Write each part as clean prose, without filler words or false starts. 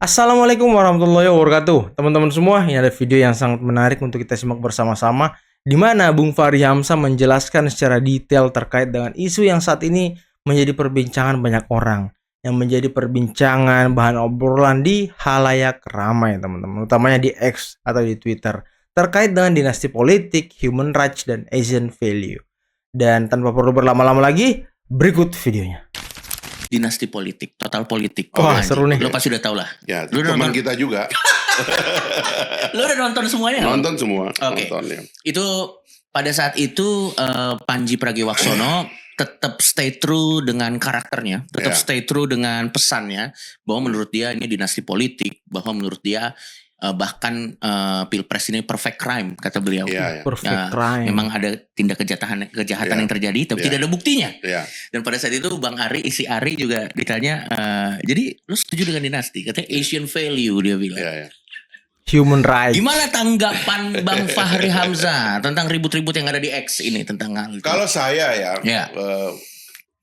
Assalamualaikum warahmatullahi wabarakatuh. Teman-teman semua, ini ada video yang sangat menarik untuk kita simak bersama-sama, di mana Bung Fahri Hamzah menjelaskan secara detail terkait dengan isu yang saat ini menjadi perbincangan banyak orang, yang menjadi perbincangan bahan obrolan di halayak ramai, teman-teman, utamanya di X atau di Twitter, terkait dengan dinasti politik, human rights, dan Asian value. Dan tanpa perlu berlama-lama lagi, berikut videonya. Dinasti politik, total politik. Wah, seru nih. Lo pasti udah tahu lah. Ya, Lu teman nonton? kita juga Lo udah nonton semuanya? nonton semua. Oke. Nonton, ya. Itu pada saat itu Panji Pragiwaksono tetap stay true dengan karakternya, tetap Ya. stay true dengan pesannya bahwa menurut dia ini dinasti politik, bahwa menurut dia bahkan pilpres ini perfect crime kata beliau. Iya, ya. Perfect crime. Memang ada tindak kejahatan Ya. yang terjadi, tapi Ya. tidak ada buktinya. Ya. Dan pada saat itu Bang Ari, isi Ari juga ditanya, jadi lu setuju dengan dinasti? Katanya Asian value dia bilang. Ya, ya. Human rights. Gimana tanggapan Bang Fahri Hamzah tentang ribut-ribut yang ada di X ini tentang hal itu? Kalau saya ya, Ya.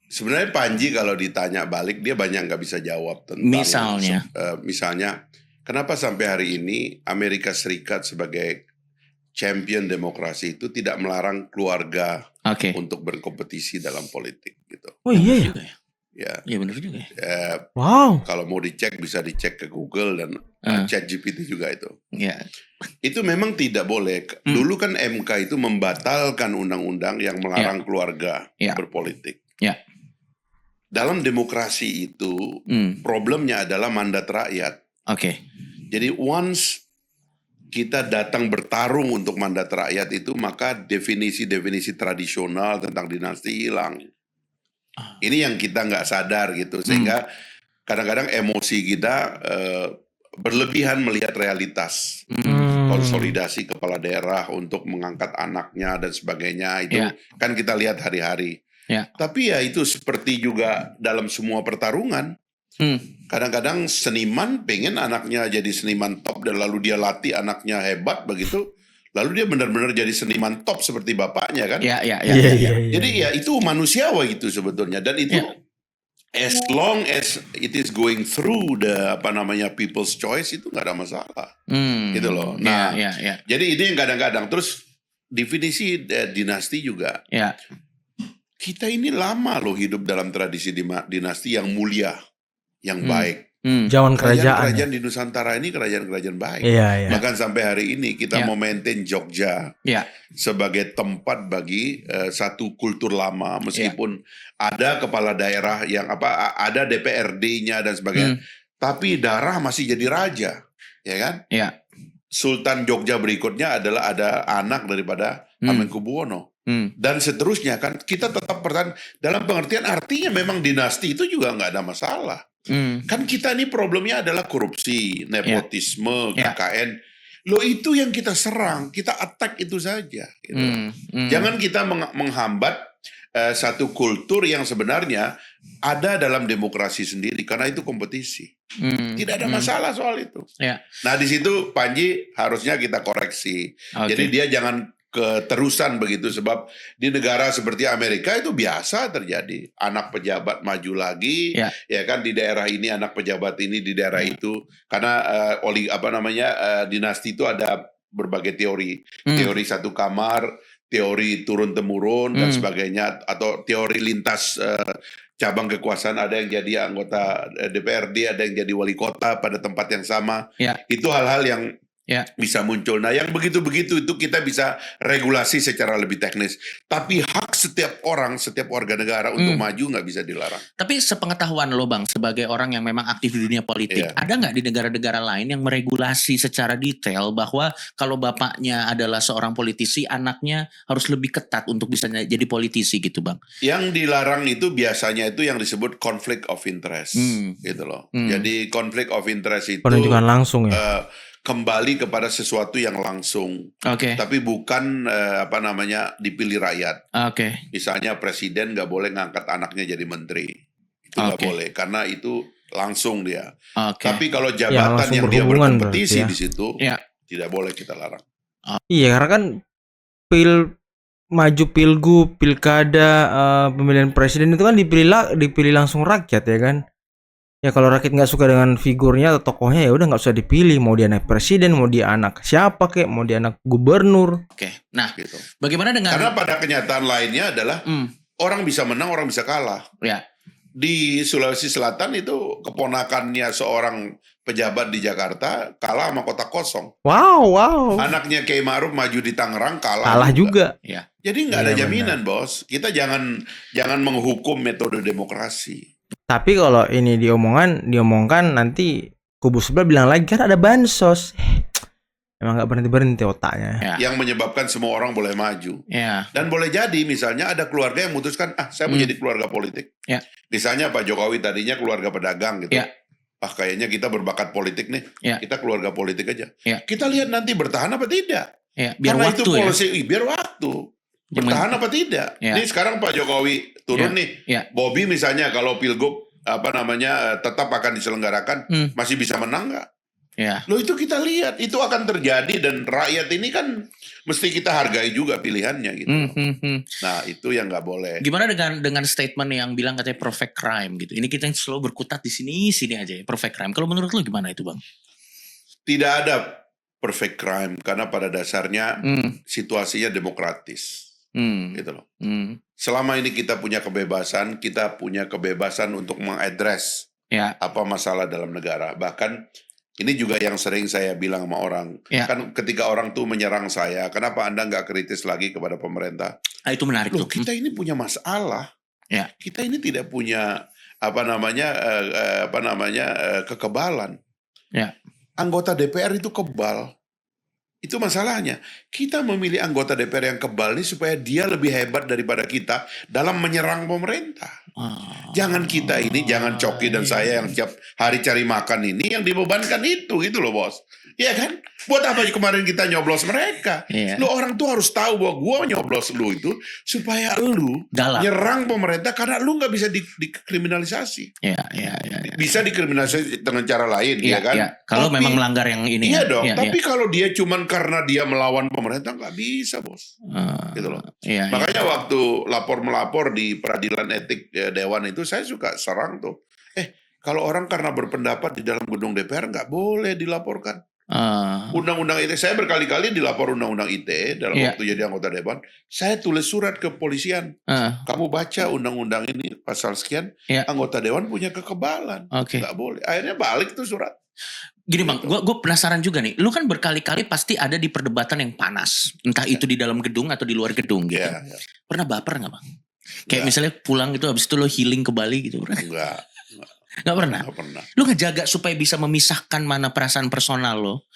sebenarnya Panji kalau ditanya balik dia banyak nggak bisa jawab tentang. Misalnya? Misalnya, kenapa sampai hari ini Amerika Serikat sebagai champion demokrasi itu tidak melarang keluarga Oke. untuk berkompetisi dalam politik gitu. Oh iya ya. Juga ya? Ya, Iya benar juga ya. Wow. kalau mau dicek bisa dicek ke Google dan ChatGPT juga itu. Ya. Itu memang tidak boleh. Dulu kan MK itu membatalkan undang-undang yang melarang keluarga Ya. berpolitik. Ya. Dalam demokrasi itu problemnya adalah mandat rakyat. Oke. Jadi once kita datang bertarung untuk mandat rakyat itu, maka definisi-definisi tradisional tentang dinasti hilang. Ini yang kita nggak sadar gitu, sehingga kadang-kadang emosi kita berlebihan melihat realitas. Konsolidasi kepala daerah untuk mengangkat anaknya dan sebagainya itu Ya. kan kita lihat hari-hari. Ya. Tapi ya itu seperti juga dalam semua pertarungan. Kadang-kadang seniman pengen anaknya jadi seniman top dan lalu dia latih anaknya hebat begitu. Lalu dia benar-benar jadi seniman top seperti bapaknya kan. Ya. Jadi ya itu manusiawi gitu sebetulnya, dan itu Ya. as long as it is going through the people's choice itu nggak ada masalah. Gitu loh. Nah, Ya. jadi ini yang kadang-kadang terus definisi dinasti juga. Ya. Kita ini lama loh hidup dalam tradisi dinasti yang mulia, yang baik. Zaman kerajaan. Kerajaan di Nusantara ini kerajaan-kerajaan baik. Iya. Bahkan sampai hari ini kita Ya. mau maintain Jogja Ya. sebagai tempat bagi satu kultur lama, meskipun ada kepala daerah yang ada DPRD-nya dan sebagainya, tapi darah masih jadi raja, ya kan? Ya. Sultan Jogja berikutnya adalah ada anak daripada Hamengkubuwono. Dan seterusnya kan kita tetap bertahan dalam pengertian artinya memang dinasti itu juga nggak ada masalah. Kan kita ini problemnya adalah korupsi, nepotisme, KKN. Loh itu yang kita serang, kita attack itu saja. Gitu. Jangan kita menghambat satu kultur yang sebenarnya ada dalam demokrasi sendiri, karena itu kompetisi. Tidak ada masalah soal itu. Ya. Nah di situ Panji harusnya kita koreksi. Oke. Jadi dia jangan keterusan begitu, sebab di negara seperti Amerika itu biasa terjadi anak pejabat maju lagi, ya kan, di daerah ini anak pejabat ini di daerah itu, karena dinasti itu ada berbagai teori, teori satu kamar, teori turun temurun dan sebagainya, atau teori lintas cabang kekuasaan, ada yang jadi anggota DPRD, ada yang jadi wali kota pada tempat yang sama. Itu hal-hal yang bisa muncul. Nah yang begitu-begitu itu kita bisa regulasi secara lebih teknis. Tapi hak setiap orang, setiap warga negara untuk maju nggak bisa dilarang. Tapi sepengetahuan lo Bang, sebagai orang yang memang aktif di dunia politik, ada nggak di negara-negara lain yang meregulasi secara detail bahwa kalau bapaknya adalah seorang politisi, anaknya harus lebih ketat untuk bisa jadi politisi gitu Bang? Yang dilarang itu biasanya itu yang disebut conflict of interest, gitu loh. Jadi conflict of interest itu penunjukan langsung ya. Kembali kepada sesuatu yang langsung, tapi bukan dipilih rakyat. Misalnya presiden nggak boleh ngangkat anaknya jadi menteri, itu nggak boleh karena itu langsung dia. Tapi kalau jabatan yang dia berkompetisi di situ, tidak boleh kita larang. Iya, karena kan maju pilgub, pilkada, pemilihan presiden itu kan dipilih langsung rakyat ya kan. Ya kalau rakyat nggak suka dengan figurnya atau tokohnya ya udah nggak usah dipilih. Mau dia anak presiden, mau dia anak siapa kek, mau dia anak gubernur. Oke. Nah, Gitu. bagaimana dengan Karena pada kenyataan lainnya adalah orang bisa menang, orang bisa kalah. ya. Di Sulawesi Selatan itu keponakannya seorang pejabat di Jakarta kalah sama kota kosong. Wow. Anaknya Kiai Ma'ruf maju di Tangerang Kalah juga. Ya. Jadi nggak Iya, ada jaminan, bos. Kita jangan menghukum metode demokrasi. Tapi kalau ini diomongkan nanti kubu sebelah bilang lagi kan ada bansos. Emang nggak berhenti otaknya. Ya. Yang menyebabkan semua orang boleh maju. Ya. Dan boleh jadi misalnya ada keluarga yang memutuskan, saya mau jadi keluarga politik. Ya. Misalnya Pak Jokowi tadinya keluarga pedagang gitu. Ya. Kayaknya kita berbakat politik nih. Ya. Kita keluarga politik aja. Ya. Kita lihat nanti bertahan apa tidak. Ya. Biar Karena waktu itu ya. polisi, biar waktu. Bertahan apa tidak. Ya. Ini sekarang Pak Jokowi turun nih. Ya. Bobby misalnya kalau pilgub tetap akan diselenggarakan, masih bisa menang nggak? Ya. Loh itu kita lihat, itu akan terjadi dan rakyat ini kan mesti kita hargai juga pilihannya gitu. Nah itu yang nggak boleh. Gimana dengan statement yang bilang katanya perfect crime gitu? Ini kita yang selalu berkutat di sini aja ya, perfect crime. Kalau menurut lu gimana itu, Bang? Tidak ada perfect crime karena pada dasarnya situasinya demokratis, gitu loh. Selama ini kita punya kebebasan untuk mengadres apa masalah dalam negara. Bahkan ini juga yang sering saya bilang sama orang. Kan ketika orang tuh menyerang saya, kenapa Anda nggak kritis lagi kepada pemerintah? Itu menarik tuh. Kita ini punya masalah. Kita ini tidak punya kekebalan. Anggota DPR itu kebal. Itu masalahnya. Kita memilih anggota DPR yang kebal ini supaya dia lebih hebat daripada kita dalam menyerang pemerintah. Jangan kita ini, jangan Coki dan saya yang tiap hari cari makan ini yang dibebankan itu gitu loh, bos. Iya kan? Buat apa kemarin kita nyoblos mereka? Lu orang tuh harus tahu bahwa gua nyoblos lu itu supaya lu nyerang pemerintah karena lu nggak bisa dikriminalisasi. Bisa dikriminalisasi dengan cara lain, ya kan? Kalau memang melanggar yang ini. Iya dong. Tapi kalau dia cuman karena dia melawan pemerintah nggak bisa, bos. Gitu loh. Makanya waktu melapor di peradilan etik Dewan itu saya suka serang tuh. Kalau orang karena berpendapat di dalam gedung DPR nggak boleh dilaporkan. Undang-undang ITE, saya berkali-kali dilapor undang-undang ITE dalam waktu jadi anggota Dewan. Saya tulis surat ke polisian. Kamu baca undang-undang ini pasal sekian, anggota Dewan punya kekebalan. Nggak boleh. Akhirnya balik tuh surat. Gini Bang, gue penasaran juga nih. Lu kan berkali-kali pasti ada di perdebatan yang panas. Entah itu di dalam gedung atau di luar gedung gitu. Pernah baper gak Bang? Kayak misalnya pulang gitu, habis itu lo healing ke Bali gitu. Enggak. Gak pernah? Lu ngejaga supaya bisa memisahkan mana perasaan personal lo.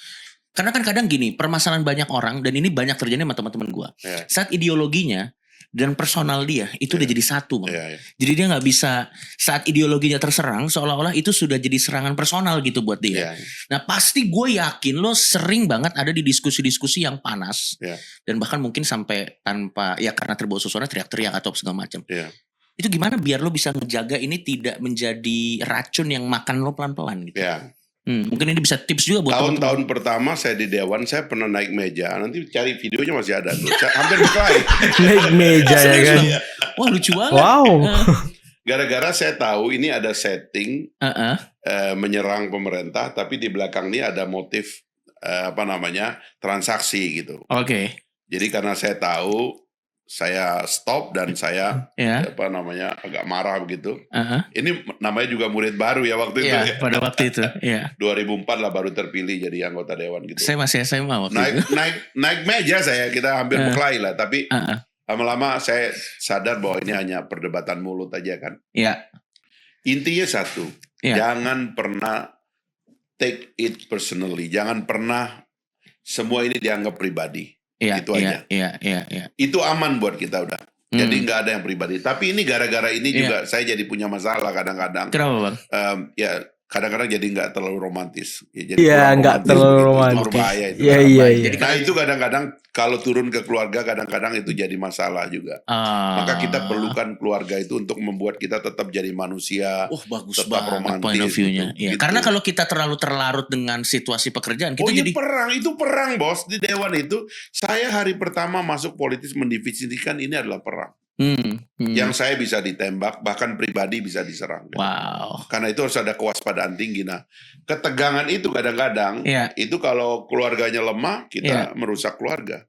Karena kan kadang gini, permasalahan banyak orang, dan ini banyak terjadi sama teman-teman gue. Saat ideologinya dan personal dia itu udah jadi satu, Bang. Jadi dia gak bisa, saat ideologinya terserang, seolah-olah itu sudah jadi serangan personal gitu buat dia. Nah pasti gue yakin lo sering banget ada di diskusi-diskusi yang panas. Dan bahkan mungkin sampai tanpa, ya karena terbawa suasana teriak-teriak atau segala macam. Itu gimana biar lo bisa ngejaga ini tidak menjadi racun yang makan lo pelan-pelan gitu. Mungkin ini bisa tips juga buat tahun-tahun pertama saya di Dewan, saya pernah naik meja. Nanti cari videonya masih ada tuh. Hampir berkelahi. Naik meja ya kan. Wah lucu banget. Wow. Gara-gara saya tahu ini ada setting menyerang pemerintah, tapi di belakang ini ada motif transaksi gitu. Jadi karena saya tahu, saya stop dan saya agak marah begitu. Ini namanya juga murid baru ya waktu itu. Pada waktu itu. 2004 lah baru terpilih jadi anggota Dewan gitu. Saya masih SMA waktu itu. Naik meja kita hampir berkelahi lah. Tapi lama-lama saya sadar bahwa ini hanya perdebatan mulut aja kan. Intinya satu, jangan pernah take it personally. Jangan pernah semua ini dianggap pribadi. Itu aja. Itu aman buat kita udah. Jadi nggak ada yang pribadi. Tapi ini gara-gara ini juga saya jadi punya masalah kadang-kadang. Kenapa Bang? Kadang-kadang jadi nggak terlalu romantis. Iya, nggak terlalu romantis. Itu berbahaya itu. Iya. Nah itu kadang-kadang kalau turun ke keluarga kadang-kadang itu jadi masalah juga. Maka kita perlukan keluarga itu untuk membuat kita tetap jadi manusia. Bagus tetap banget romantis, point of view-nya. gitu. Karena kalau kita terlalu terlarut dengan situasi pekerjaan, kita jadi jadi perang bos. Di Dewan itu saya hari pertama masuk politis mendefinisikan ini adalah perang. Yang saya bisa ditembak, bahkan pribadi bisa diserang. Wow. Karena itu harus ada kewaspadaan tinggi. Nah, ketegangan itu kadang-kadang, itu kalau keluarganya lemah, kita merusak keluarga.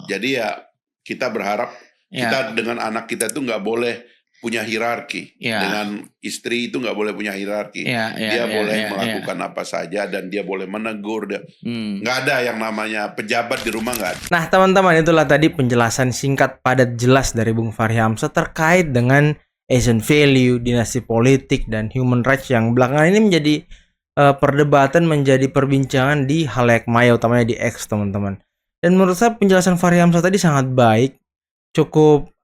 Jadi ya kita berharap kita dengan anak kita itu nggak boleh punya hierarki. Dengan istri itu nggak boleh punya hierarki. Dia boleh melakukan apa saja dan dia boleh menegur. Nggak ada yang namanya pejabat di rumah, nggak ada. Nah teman-teman, itulah tadi penjelasan singkat padat jelas dari Bung Fahri Hamzah terkait dengan Asian value, dinasti politik, dan human rights yang belakangan ini menjadi perdebatan, menjadi perbincangan di halayak maya, utamanya di X, teman-teman. Dan menurut saya penjelasan Fahri Hamzah tadi sangat baik, cukup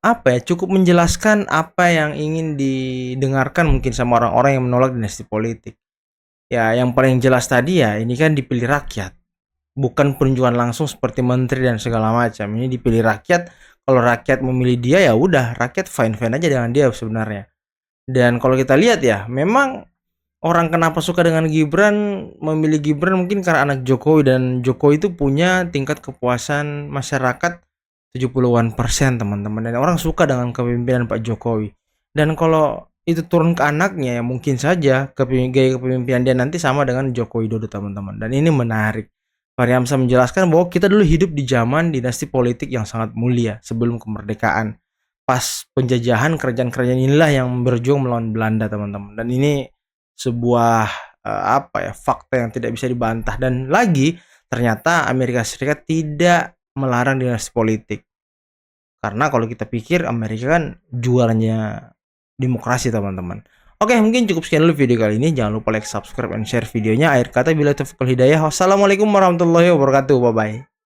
cukup menjelaskan apa yang ingin didengarkan mungkin sama orang-orang yang menolak dinasti politik. Ya, yang paling jelas tadi ya, ini kan dipilih rakyat, bukan penunjukan langsung seperti menteri dan segala macam. Ini dipilih rakyat. Kalau rakyat memilih dia, ya udah, rakyat fine-fine aja dengan dia sebenarnya. Dan kalau kita lihat ya, memang orang kenapa suka dengan Gibran, memilih Gibran mungkin karena anak Jokowi, dan Jokowi itu punya tingkat kepuasan masyarakat 70-an%, teman-teman. Dan orang suka dengan kepemimpinan Pak Jokowi. Dan kalau itu turun ke anaknya, ya mungkin saja gaya kepemimpinan dia nanti sama dengan Joko Widodo, teman-teman. Dan ini menarik. Fahri Hamzah menjelaskan bahwa kita dulu hidup di zaman dinasti politik yang sangat mulia sebelum kemerdekaan. Pas penjajahan, kerajaan-kerajaan inilah yang berjuang melawan Belanda, teman-teman. Dan ini sebuah fakta yang tidak bisa dibantah. Dan lagi, ternyata Amerika Serikat tidak melarang dinasti politik. Karena kalau kita pikir Amerika kan juaranya demokrasi, teman-teman. Oke, mungkin cukup sekian dulu video kali ini. Jangan lupa like, subscribe, and share videonya. Akhir kata, bila taufiq wal hidayah. Wassalamualaikum warahmatullahi wabarakatuh. Bye-bye.